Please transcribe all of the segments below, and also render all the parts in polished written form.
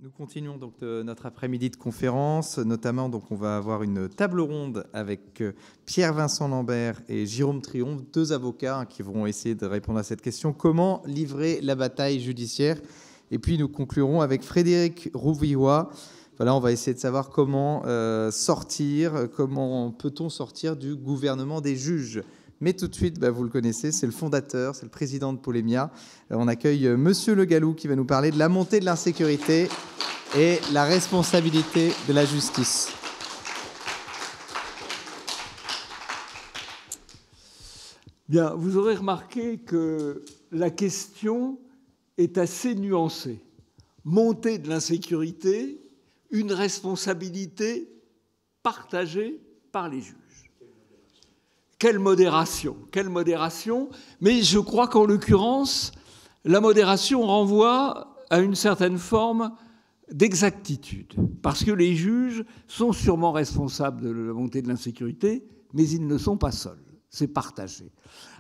Nous continuons donc notre après-midi de conférence, notamment donc on va avoir une table ronde avec Pierre-Vincent Lambert et Jérôme Triomphe, deux avocats qui vont essayer de répondre à cette question. Comment livrer la bataille judiciaire? Et puis nous conclurons avec Frédéric Rouvillois. Voilà, on va essayer de savoir comment comment peut-on sortir du gouvernement des juges. Mais tout de suite, vous le connaissez, c'est le fondateur, c'est le président de Polémia. On accueille Monsieur Le Gallou qui va nous parler de la montée de l'insécurité et la responsabilité de la justice. Bien, vous aurez remarqué que la question est assez nuancée. Montée de l'insécurité, une responsabilité partagée par les juges. Quelle modération, quelle modération. Mais je crois qu'en l'occurrence, la modération renvoie à une certaine forme d'exactitude. Parce que les juges sont sûrement responsables de la montée de l'insécurité, mais ils ne sont pas seuls. C'est partagé.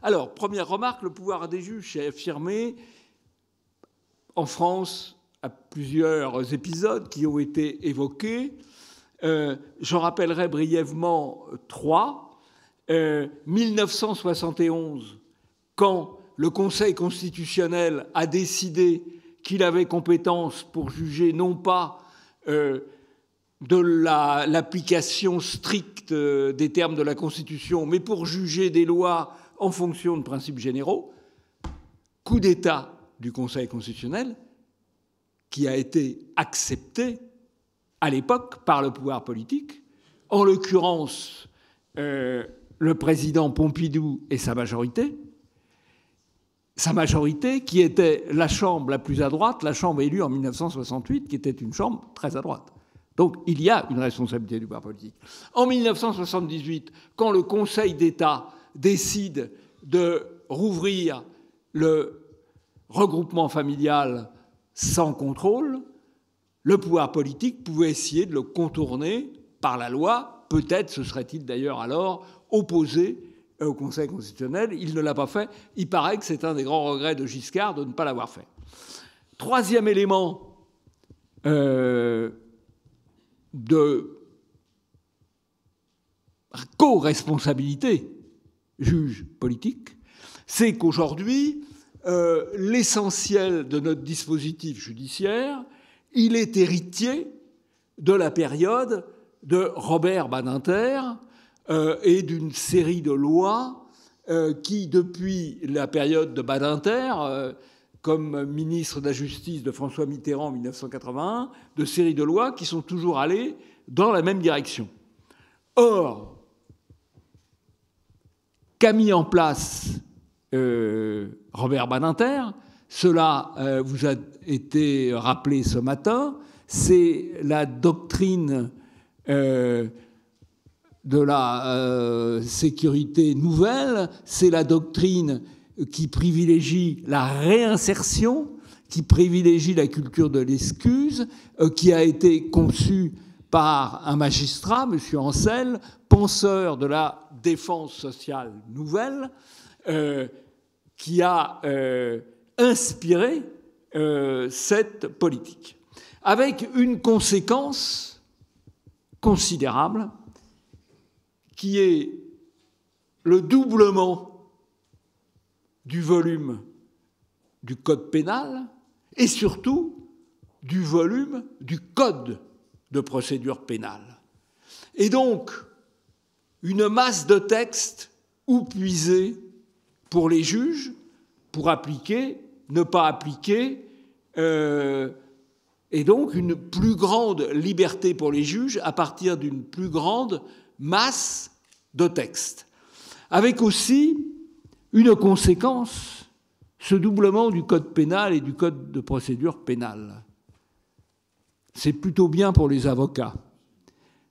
Alors, première remarque, le pouvoir des juges est affirmé en France à plusieurs épisodes qui ont été évoqués. J'en rappellerai brièvement trois. 1971, quand le Conseil constitutionnel a décidé qu'il avait compétence pour juger non pas de l'application stricte des termes de la Constitution, mais pour juger des lois en fonction de principes généraux, coup d'État du Conseil constitutionnel qui a été accepté à l'époque par le pouvoir politique, en l'occurrence le président Pompidou et sa majorité qui était la chambre la plus à droite, la chambre élue en 1968, qui était une chambre très à droite. Donc il y a une responsabilité du pouvoir politique. En 1978, quand le Conseil d'État décide de rouvrir le regroupement familial sans contrôle, le pouvoir politique pouvait essayer de le contourner par la loi. Peut-être se serait-il d'ailleurs alors opposé au Conseil constitutionnel. Il ne l'a pas fait. Il paraît que c'est un des grands regrets de Giscard de ne pas l'avoir fait. Troisième élément de co-responsabilité juge politique, c'est qu'aujourd'hui, l'essentiel de notre dispositif judiciaire, il est héritier de la période de Robert Badinter et d'une série de lois qui, depuis la période de Badinter, comme ministre de la Justice de François Mitterrand en 1981, de séries de lois qui sont toujours allées dans la même direction. Or, qu'a mis en place Robert Badinter, cela vous a été rappelé ce matin, c'est la doctrine de la sécurité nouvelle, c'est la doctrine qui privilégie la réinsertion, qui privilégie la culture de l'excuse, qui a été conçue par un magistrat, M. Ancel, penseur de la défense sociale nouvelle, qui a inspiré cette politique. Avec une conséquence considérable qui est le doublement du volume du code pénal et surtout du volume du code de procédure pénale. Et donc, une masse de textes où puiser pour les juges, pour appliquer, ne pas appliquer, et donc une plus grande liberté pour les juges à partir d'une plus grande masse de textes. Avec aussi une conséquence, ce doublement du code pénal et du code de procédure pénale. C'est plutôt bien pour les avocats,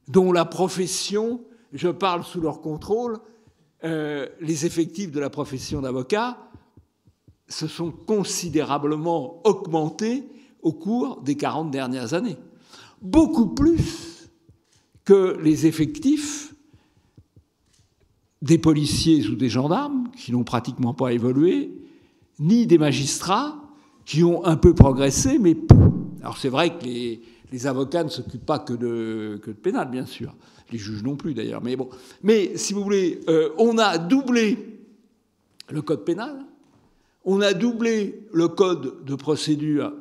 dont la profession, je parle sous leur contrôle, les effectifs de la profession d'avocat se sont considérablement augmentés au cours des 40 dernières années. Beaucoup plus que les effectifs des policiers ou des gendarmes, qui n'ont pratiquement pas évolué, ni des magistrats, qui ont un peu progressé, mais peu. Alors c'est vrai que les avocats ne s'occupent pas que de pénal, bien sûr. Les juges non plus, d'ailleurs. Mais bon. Mais si vous voulez, on a doublé le code pénal, on a doublé le code de procédure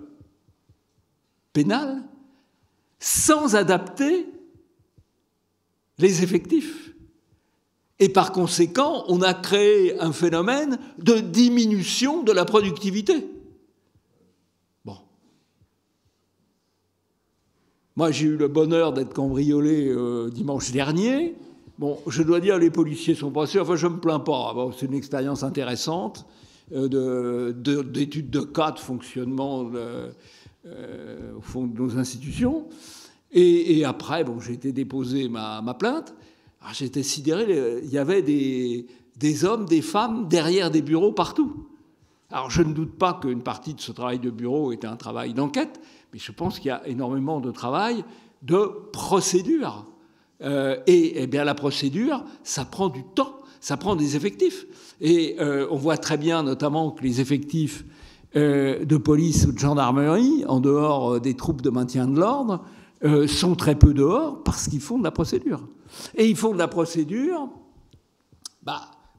pénale sans adapter les effectifs. Et par conséquent, on a créé un phénomène de diminution de la productivité. Bon. Moi, j'ai eu le bonheur d'être cambriolé dimanche dernier. Bon, je dois dire, les policiers sont passés. Enfin, je ne me plains pas. Bon, c'est une expérience intéressante d'études de cas de fonctionnement au fond de nos institutions. Et après, bon, j'ai été déposer ma plainte. Alors, j'étais sidéré. Il y avait des hommes, des femmes derrière des bureaux partout. Alors, je ne doute pas qu'une partie de ce travail de bureau était un travail d'enquête, mais je pense qu'il y a énormément de travail de procédure. Et bien, la procédure, ça prend du temps, ça prend des effectifs. Et on voit très bien, notamment, que les effectifs de police ou de gendarmerie, en dehors des troupes de maintien de l'ordre, sont très peu dehors parce qu'ils font de la procédure. Et ils font de la procédure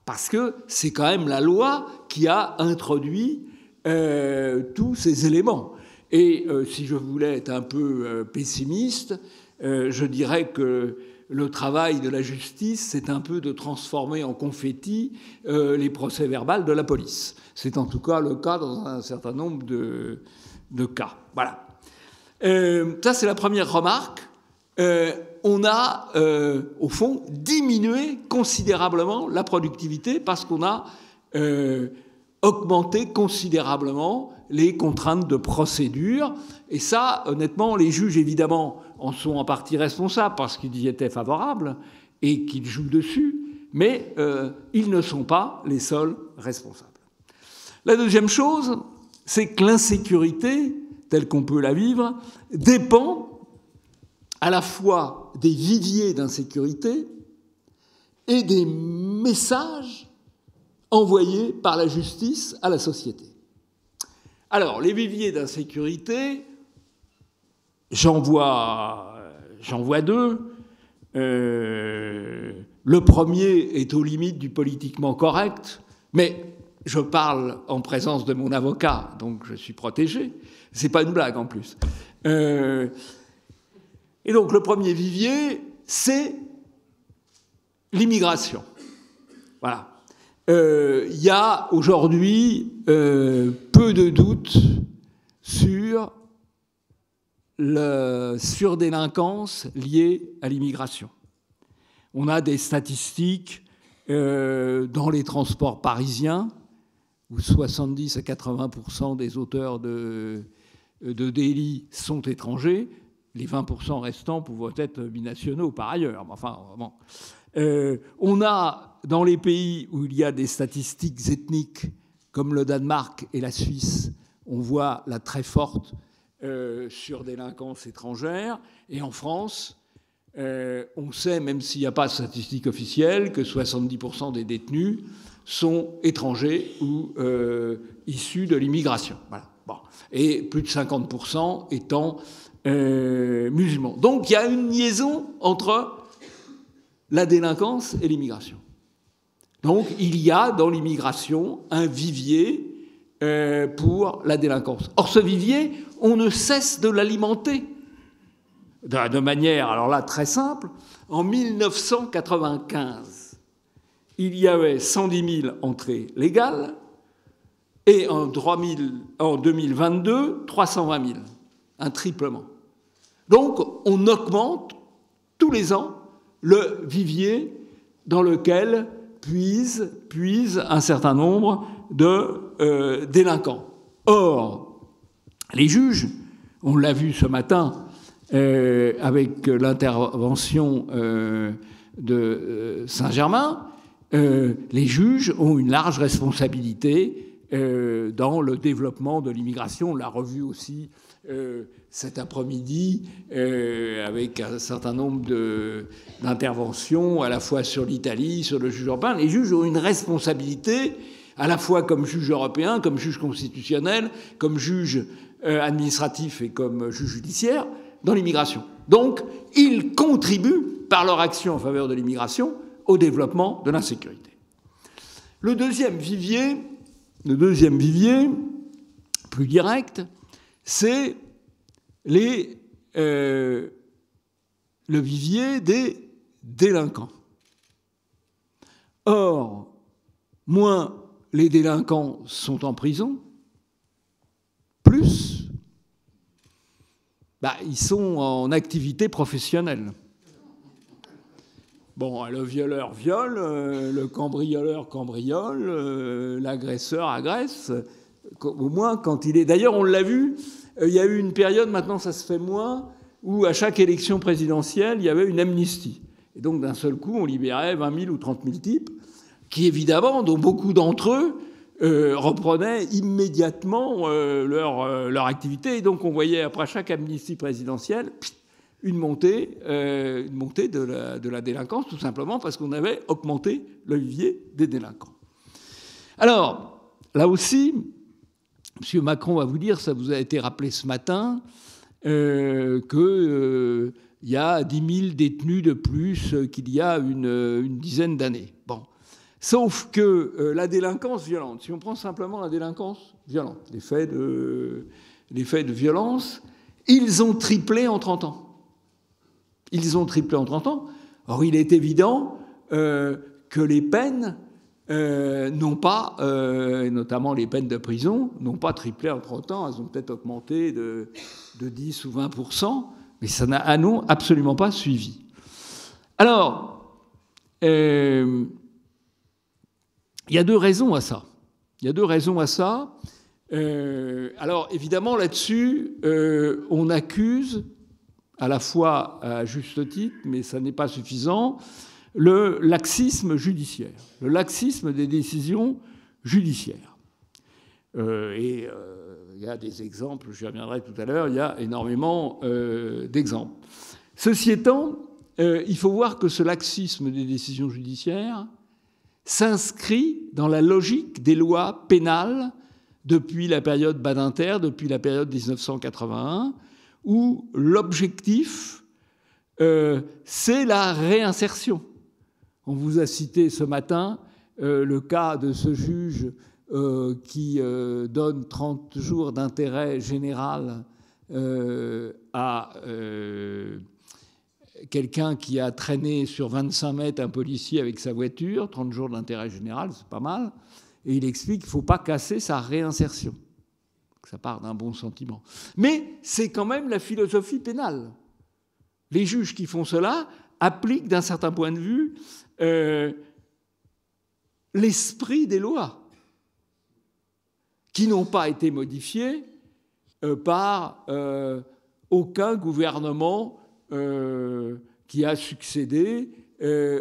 parce que c'est quand même la loi qui a introduit tous ces éléments. Et si je voulais être un peu pessimiste, je dirais que le travail de la justice, c'est un peu de transformer en confetti les procès-verbaux de la police. C'est en tout cas le cas dans un certain nombre de cas. Voilà. Ça, c'est la première remarque. On a, au fond, diminué considérablement la productivité parce qu'on a augmenté considérablement les contraintes de procédure. Et ça, honnêtement, les juges, évidemment, en sont en partie responsables parce qu'ils y étaient favorables et qu'ils jouent dessus, mais ils ne sont pas les seuls responsables. La deuxième chose, c'est que l'insécurité, telle qu'on peut la vivre, dépend à la fois des viviers d'insécurité et des messages envoyés par la justice à la société. Alors, les viviers d'insécurité, j'en vois deux. Le premier est aux limites du politiquement correct, mais je parle en présence de mon avocat, donc je suis protégé. C'est pas une blague en plus. Et donc le premier vivier, c'est l'immigration. Voilà. Il y a aujourd'hui peu de doutes sur la surdélinquance liée à l'immigration. On a des statistiques dans les transports parisiens où 70 à 80% des auteurs de délits sont étrangers, les 20% restants pouvant être binationaux par ailleurs. Enfin, bon. On a, dans les pays où il y a des statistiques ethniques, comme le Danemark et la Suisse, on voit la très forte surdélinquance étrangère. Et en France, on sait, même s'il n'y a pas de statistiques officielles, que 70% des détenus sont étrangers ou issus de l'immigration. Voilà. Bon. Et plus de 50% étant musulmans. Donc il y a une liaison entre la délinquance et l'immigration. Donc il y a dans l'immigration un vivier pour la délinquance. Or ce vivier, on ne cesse de l'alimenter de manière, alors là, très simple. En 1995, il y avait 110 000 entrées légales et en 2022, 320 000. Un triplement. Donc, on augmente tous les ans le vivier dans lequel puise un certain nombre de délinquants. Or, les juges, on l'a vu ce matin avec l'intervention de Saint-Germain, les juges ont une large responsabilité dans le développement de l'immigration. On l'a revu aussi cet après-midi avec un certain nombre d'interventions à la fois sur l'Italie, sur le juge urbain. Les juges ont une responsabilité à la fois comme juge européen, comme juge constitutionnel, comme juge administratif et comme juge judiciaire dans l'immigration. Donc, ils contribuent, par leur action en faveur de l'immigration, au développement de l'insécurité. Le deuxième vivier, plus direct, c'est le vivier des délinquants. Or, moins les délinquants sont en prison, plus ils sont en activité professionnelle. Bon, le violeur viole, le cambrioleur cambriole, l'agresseur agresse, au moins quand il est... D'ailleurs, on l'a vu, il y a eu une période, maintenant ça se fait moins, où à chaque élection présidentielle, il y avait une amnistie. Et donc, d'un seul coup, on libérait 20 000 ou 30 000 types, qui évidemment, dont beaucoup d'entre eux, reprenaient immédiatement leur activité. Et donc, on voyait, après chaque amnistie présidentielle, une montée de la délinquance, tout simplement parce qu'on avait augmenté le vivier des délinquants. Alors, là aussi, M. Macron va vous dire, ça vous a été rappelé ce matin, qu'il y a 10 000 détenus de plus qu'il y a une dizaine d'années. Bon. Sauf que la délinquance violente, si on prend simplement la délinquance violente, les faits de violence, ils ont triplé en 30 ans. Or, il est évident que les peines n'ont pas, notamment les peines de prison, n'ont pas triplé en 30 ans. Elles ont peut-être augmenté de 10 ou 20%, mais ça n'a absolument pas suivi. Alors, il y a deux raisons à ça. Alors, évidemment, là-dessus, on accuse, à la fois à juste titre, mais ça n'est pas suffisant, le laxisme judiciaire, le laxisme des décisions judiciaires. Il y a des exemples, j'y reviendrai tout à l'heure, il y a énormément d'exemples. Ceci étant, il faut voir que ce laxisme des décisions judiciaires s'inscrit dans la logique des lois pénales depuis la période Badinter, depuis la période 1981, où l'objectif, c'est la réinsertion. On vous a cité ce matin le cas de ce juge qui donne 30 jours d'intérêt général à quelqu'un qui a traîné sur 25 mètres un policier avec sa voiture, 30 jours d'intérêt général, c'est pas mal. Et il explique qu'il ne faut pas casser sa réinsertion. Ça part d'un bon sentiment. Mais c'est quand même la philosophie pénale. Les juges qui font cela appliquent, d'un certain point de vue, l'esprit des lois, qui n'ont pas été modifiées par aucun gouvernement qui a succédé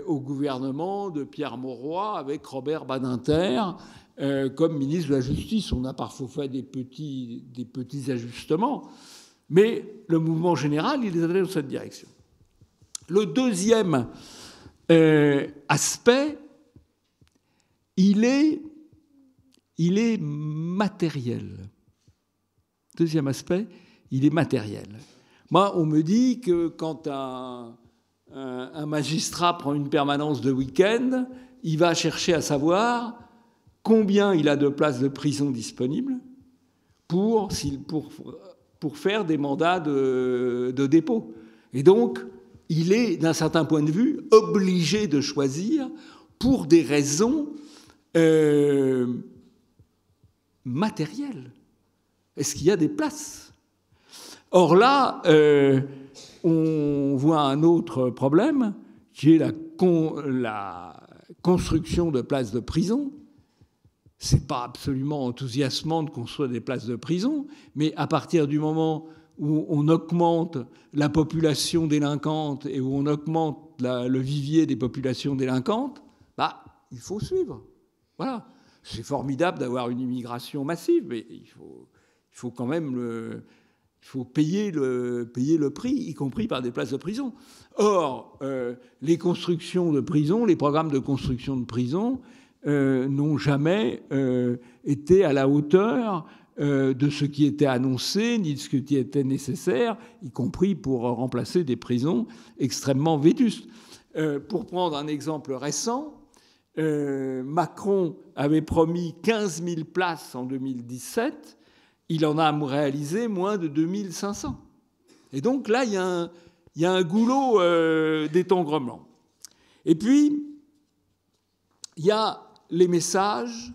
au gouvernement de Pierre Mauroy avec Robert Badinter comme ministre de la Justice. On a parfois fait des petits ajustements, mais le mouvement général, il est allé dans cette direction. Le deuxième aspect, il est matériel. Deuxième aspect, il est matériel. Moi, on me dit que quand un magistrat prend une permanence de week-end, il va chercher à savoir combien il a de places de prison disponibles pour faire des mandats de dépôt. Et donc, il est, d'un certain point de vue, obligé de choisir pour des raisons matérielles. Est-ce qu'il y a des places ? Or là, on voit un autre problème, qui est la construction de places de prison. C'est pas absolument enthousiasmant de construire des places de prison, mais à partir du moment où on augmente la population délinquante et où on augmente le vivier des populations délinquantes, il faut suivre. Voilà. C'est formidable d'avoir une immigration massive, mais il faut quand même il faut payer le prix, y compris par des places de prison. Or, les constructions de prison, les programmes de construction de prison n'ont jamais été à la hauteur de ce qui était annoncé, ni de ce qui était nécessaire, y compris pour remplacer des prisons extrêmement vétustes. Pour prendre un exemple récent, Macron avait promis 15 000 places en 2017, il en a réalisé moins de 2500. Et donc là, il y a un goulot d'étanglement. Et puis, il y a les messages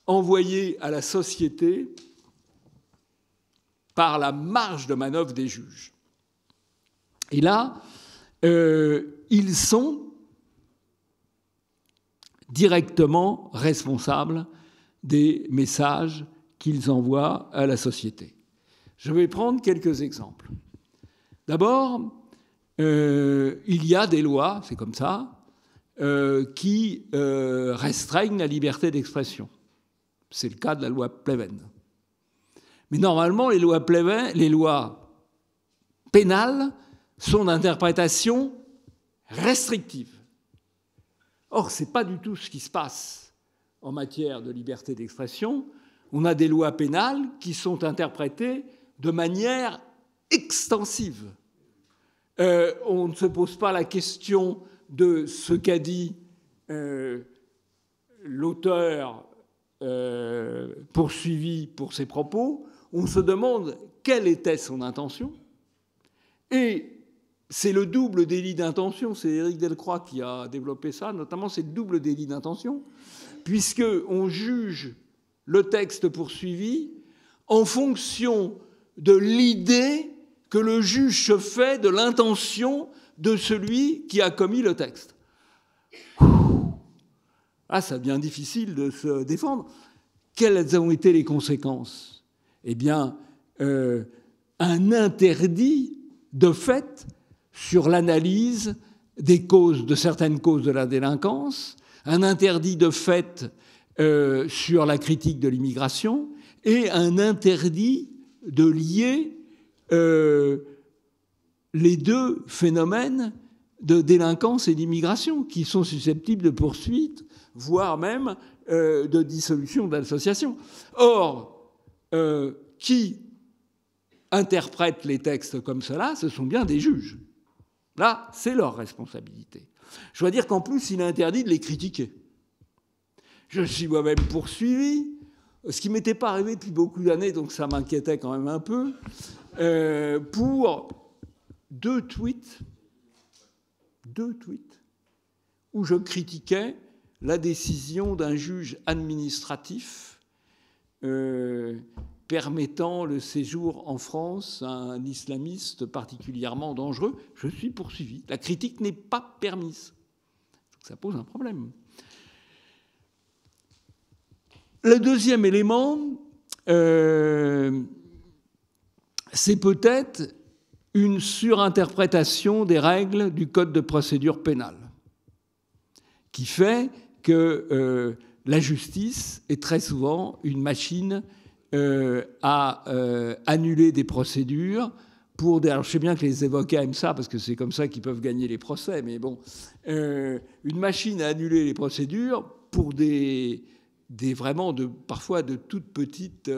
envoyés à la société par la marge de manœuvre des juges. Et là, ils sont directement responsables des messages qu'ils envoient à la société. Je vais prendre quelques exemples. D'abord, il y a des lois, c'est comme ça, qui restreignent la liberté d'expression. C'est le cas de la loi Pleven. Mais normalement, les lois pénales sont d'interprétation restrictive. Or, ce n'est pas du tout ce qui se passe en matière de liberté d'expression. On a des lois pénales qui sont interprétées de manière extensive. On ne se pose pas la question de ce qu'a dit l'auteur poursuivi pour ses propos. On se demande quelle était son intention. Et c'est le double délit d'intention. C'est Éric Delcroix qui a développé ça, notamment c'est le double délit d'intention, puisqu'on juge le texte poursuivi en fonction de l'idée que le juge se fait de l'intention de celui qui a commis le texte. Ah, ça devient difficile de se défendre. Quelles ont été les conséquences ? Eh bien, un interdit de fait sur l'analyse des causes, de certaines causes de la délinquance, un interdit de fait sur la critique de l'immigration et un interdit de lier les deux phénomènes de délinquance et d'immigration qui sont susceptibles de poursuites, voire même de dissolution d'association. Or, qui interprètent les textes comme cela, ce sont bien des juges. Là, c'est leur responsabilité. Je dois dire qu'en plus, il est interdit de les critiquer. Je suis moi-même poursuivi, ce qui ne m'était pas arrivé depuis beaucoup d'années, donc ça m'inquiétait quand même un peu, pour deux tweets où je critiquais la décision d'un juge administratif permettant le séjour en France à un islamiste particulièrement dangereux. Je suis poursuivi. La critique n'est pas permise. Donc ça pose un problème. Le deuxième élément, c'est peut-être une surinterprétation des règles du Code de procédure pénale, qui fait que la justice est très souvent une machine à annuler des procédures pour des... Alors je sais bien que les avocats aiment ça parce que c'est comme ça qu'ils peuvent gagner les procès, mais bon, une machine à annuler les procédures pour des vraiment parfois de toutes petites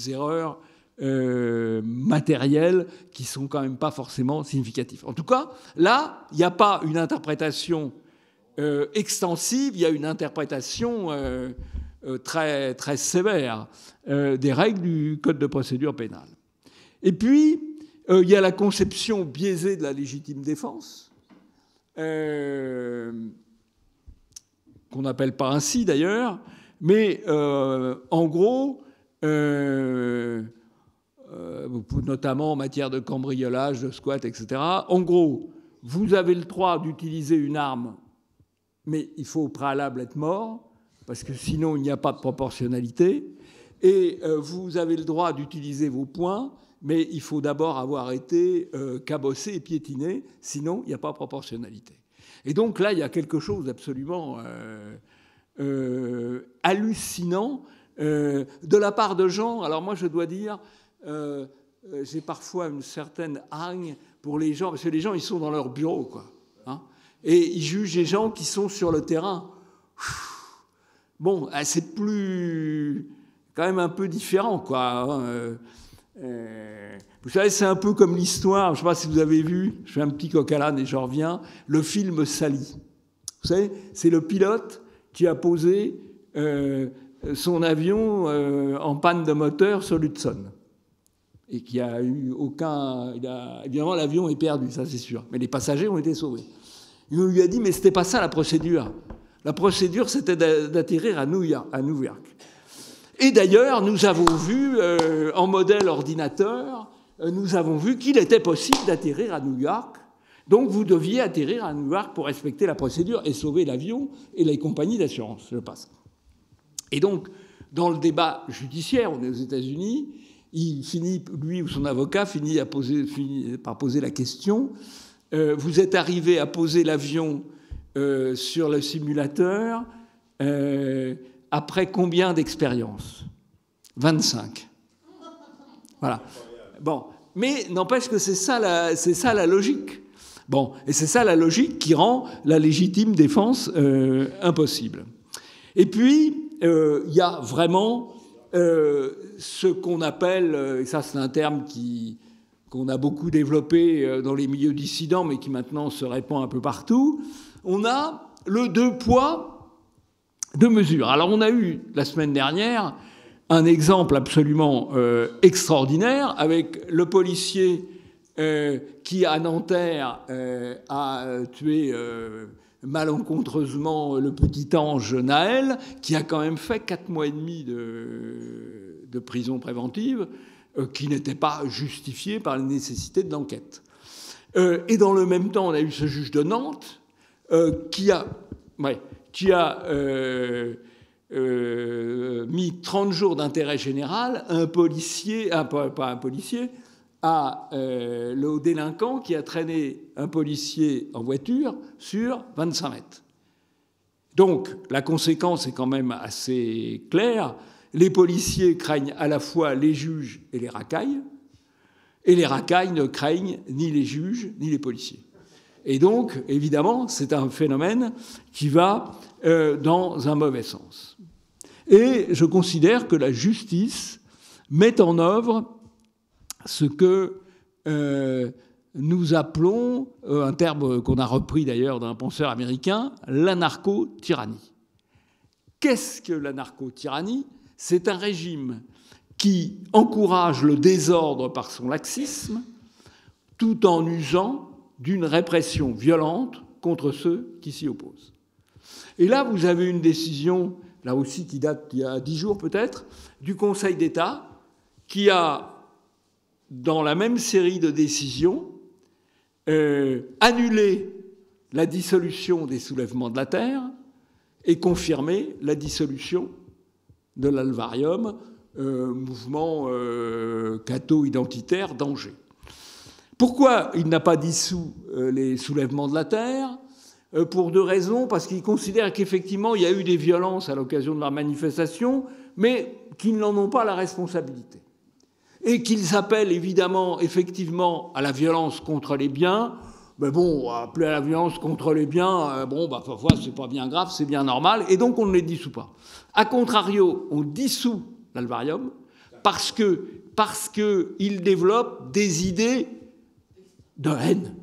erreurs matérielles qui sont quand même pas forcément significatives. En tout cas, là, il n'y a pas une interprétation extensive, il y a une interprétation très, très sévère des règles du Code de procédure pénale. Et puis, il y a la conception biaisée de la légitime défense, qu'on n'appelle pas ainsi d'ailleurs, mais en gros, notamment en matière de cambriolage, de squat, etc., en gros, vous avez le droit d'utiliser une arme, mais il faut au préalable être mort, parce que sinon il n'y a pas de proportionnalité, et vous avez le droit d'utiliser vos poings, mais il faut d'abord avoir été cabossé et piétiné, sinon il n'y a pas de proportionnalité. Et donc là, il y a quelque chose d'absolument hallucinant de la part de gens. Alors moi, je dois dire, j'ai parfois une certaine hargne pour les gens, parce que les gens, ils sont dans leur bureau, quoi, hein, et ils jugent les gens qui sont sur le terrain. Bon, c'est plus... quand même un peu différent, quoi. Vous savez, c'est un peu comme l'histoire, je ne sais pas si vous avez vu, je fais un petit coq à l'âne et j'en reviens, le film Sally. Vous savez, c'est le pilote qui a posé son avion en panne de moteur sur l'Hudson. Et qui a eu aucun... Évidemment, l'avion est perdu, ça c'est sûr. Mais les passagers ont été sauvés. Il lui a dit, mais ce n'était pas ça la procédure. La procédure, c'était d'atterrir à New York. Et d'ailleurs, nous avons vu, en modèle ordinateur, nous avons vu qu'il était possible d'atterrir à New York. Donc, vous deviez atterrir à New York pour respecter la procédure et sauver l'avion et les compagnies d'assurance, je passe. Et donc, dans le débat judiciaire, on est aux États-Unis, il finit, lui ou son avocat, finit par poser la question. Vous êtes arrivé à poser l'avion sur le simulateur après combien d'expériences ? 25. Voilà. Bon, mais n'empêche que c'est ça la logique. Bon, et c'est ça la logique qui rend la légitime défense impossible. Et puis, il y a vraiment ce qu'on appelle, et ça c'est un terme qu'on a beaucoup développé dans les milieux dissidents, mais qui maintenant se répand un peu partout, on a le 2 poids, 2 mesures. Alors on a eu, la semaine dernière, un exemple absolument extraordinaire avec le policier qui, à Nanterre, a tué malencontreusement le petit ange Naël, qui a quand même fait 4 mois et demi de prison préventive, qui n'était pas justifiée par la nécessité de l'enquête. Et dans le même temps, on a eu ce juge de Nantes qui a mis 30 jours d'intérêt général à un policier, pas un policier, à le délinquant qui a traîné un policier en voiture sur 25 mètres. Donc, la conséquence est quand même assez claire. Les policiers craignent à la fois les juges et les racailles ne craignent ni les juges ni les policiers. Et donc, évidemment, c'est un phénomène qui va dans un mauvais sens. Et je considère que la justice met en œuvre ce que nous appelons, un terme qu'on a repris d'ailleurs d'un penseur américain, l'anarcho-tyrannie. Qu'est-ce que l'anarcho-tyrannie ? C'est un régime qui encourage le désordre par son laxisme, tout en usant d'une répression violente contre ceux qui s'y opposent. Et là, vous avez une décision, là aussi qui date d'il y a 10 jours peut-être, du Conseil d'État, qui a, dans la même série de décisions, annulé la dissolution des soulèvements de la terre et confirmé la dissolution de l'Alvarium, mouvement catho-identitaire d'Angers. Pourquoi il n'a pas dissous les soulèvements de la terre ? Pour 2 raisons. Parce qu'il considère qu'effectivement, il y a eu des violences à l'occasion de leur manifestation, mais qu'ils n'en ont pas la responsabilité. Et qu'ils appellent évidemment, effectivement, à la violence contre les biens. Mais bon, appeler à la violence contre les biens, parfois, c'est pas bien grave, c'est bien normal, et donc on ne les dissout pas. A contrario, on dissout l'Alvarium parce qu'il développe des idées de haine.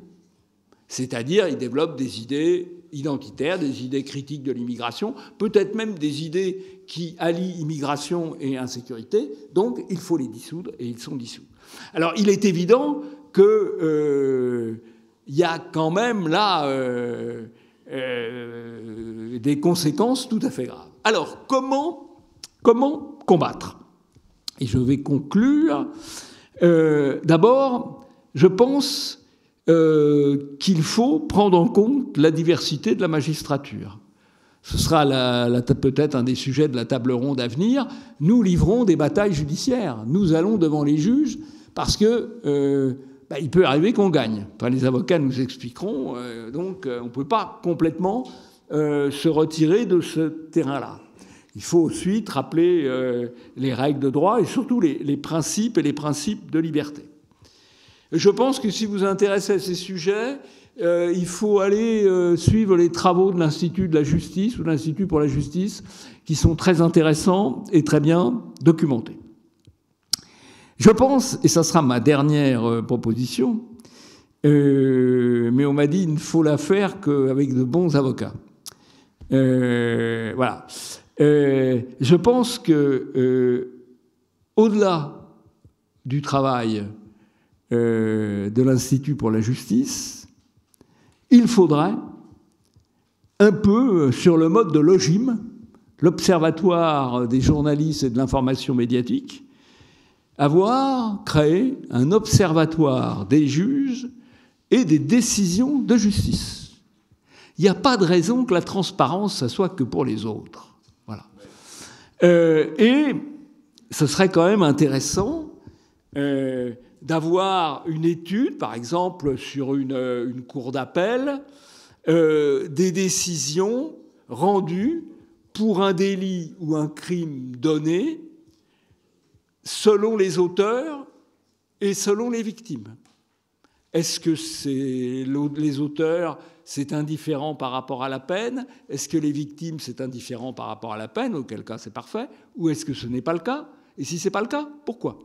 C'est-à-dire, il développe des idées identitaires, des idées critiques de l'immigration, peut-être même des idées qui allient immigration et insécurité. Donc, il faut les dissoudre, et ils sont dissous. Alors, il est évident qu'il y a quand même là des conséquences tout à fait graves. Alors, comment combattre ? Et je vais conclure. D'abord, je pense qu'il faut prendre en compte la diversité de la magistrature. Ce sera peut-être un des sujets de la table ronde à venir. Nous livrons des batailles judiciaires. Nous allons devant les juges parce que il peut arriver qu'on gagne. Enfin, les avocats nous expliqueront. Donc, on ne peut pas complètement se retirer de ce terrain-là. Il faut ensuite rappeler les règles de droit et surtout les principes et les principes de liberté. Je pense que si vous vous intéressez à ces sujets, il faut aller suivre les travaux de l'Institut de la justice ou de l'Institut pour la justice, qui sont très intéressants et très bien documentés. Je pense, et ça sera ma dernière proposition, mais on m'a dit qu'il ne faut la faire qu'avec de bons avocats. Voilà. Je pense que, au-delà du travail de l'Institut pour la justice, il faudrait un peu, sur le mode de l'OJIM, l'Observatoire des journalistes et de l'information médiatique, avoir créé un observatoire des juges et des décisions de justice. Il n'y a pas de raison que la transparence, ça soit que pour les autres. Voilà. Et ce serait quand même intéressant d'avoir une étude, par exemple, sur une cour d'appel, des décisions rendues pour un délit ou un crime donné, selon les auteurs et selon les victimes. Est-ce que les auteurs, c'est indifférent par rapport à la peine? Est-ce que les victimes, c'est indifférent par rapport à la peine? Auquel cas, c'est parfait. Ou est-ce que ce n'est pas le cas? Et si ce n'est pas le cas, pourquoi?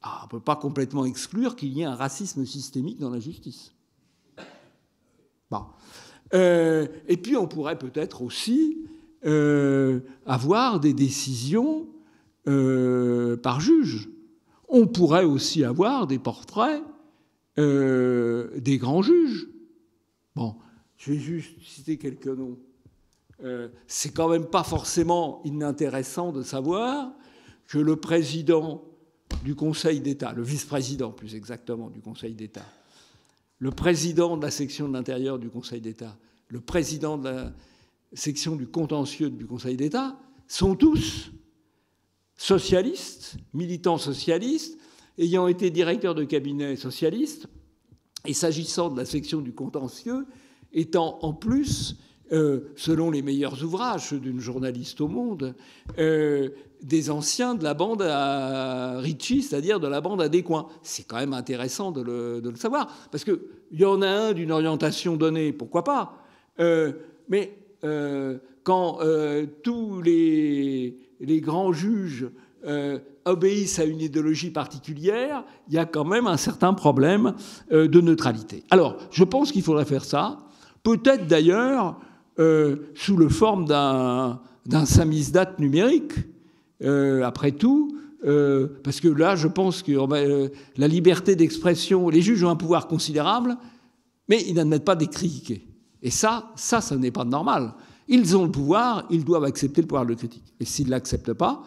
On ne peut pas complètement exclure qu'il y ait un racisme systémique dans la justice. Bon. Et puis, on pourrait peut-être aussi avoir des décisions par juge. On pourrait aussi avoir des portraits des grands juges. Bon, je vais juste citer quelques noms. C'est quand même pas forcément inintéressant de savoir que le président du Conseil d'État, le vice-président plus exactement du Conseil d'État, le président de la section de l'intérieur du Conseil d'État, le président de la section du contentieux du Conseil d'État sont tous socialistes, militants socialistes, ayant été directeurs de cabinet socialistes, et s'agissant de la section du contentieux, étant en plus, selon les meilleurs ouvrages d'une journaliste au monde, des anciens de la bande à Ricci, c'est-à-dire de la bande à Descoings. C'est quand même intéressant de le savoir, parce qu'il y en a un d'une orientation donnée, pourquoi pas, mais quand tous les grands juges obéissent à une idéologie particulière, il y a quand même un certain problème de neutralité. Alors, je pense qu'il faudrait faire ça, peut-être d'ailleurs sous la forme d'un samizdat numérique, après tout, parce que là, je pense que la liberté d'expression, les juges ont un pouvoir considérable, mais ils n'admettent pas d'être critiqués. Et ça n'est pas normal. Ils ont le pouvoir, ils doivent accepter le pouvoir de critique. Et s'ils ne l'acceptent pas,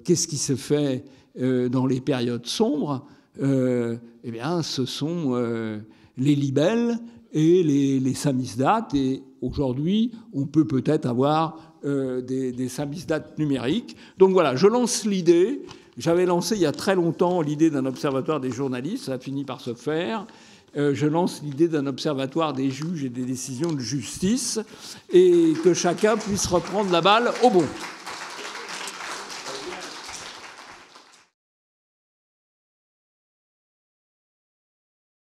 qu'est-ce qui se fait dans les périodes sombres? Eh bien, ce sont les libelles et les samizdat. Et aujourd'hui, on peut peut-être avoir des samizdat numériques. Donc voilà, je lance l'idée. J'avais lancé il y a très longtemps l'idée d'un observatoire des journalistes. Ça a fini par se faire. Je lance l'idée d'un observatoire des juges et des décisions de justice et que chacun puisse reprendre la balle au bon.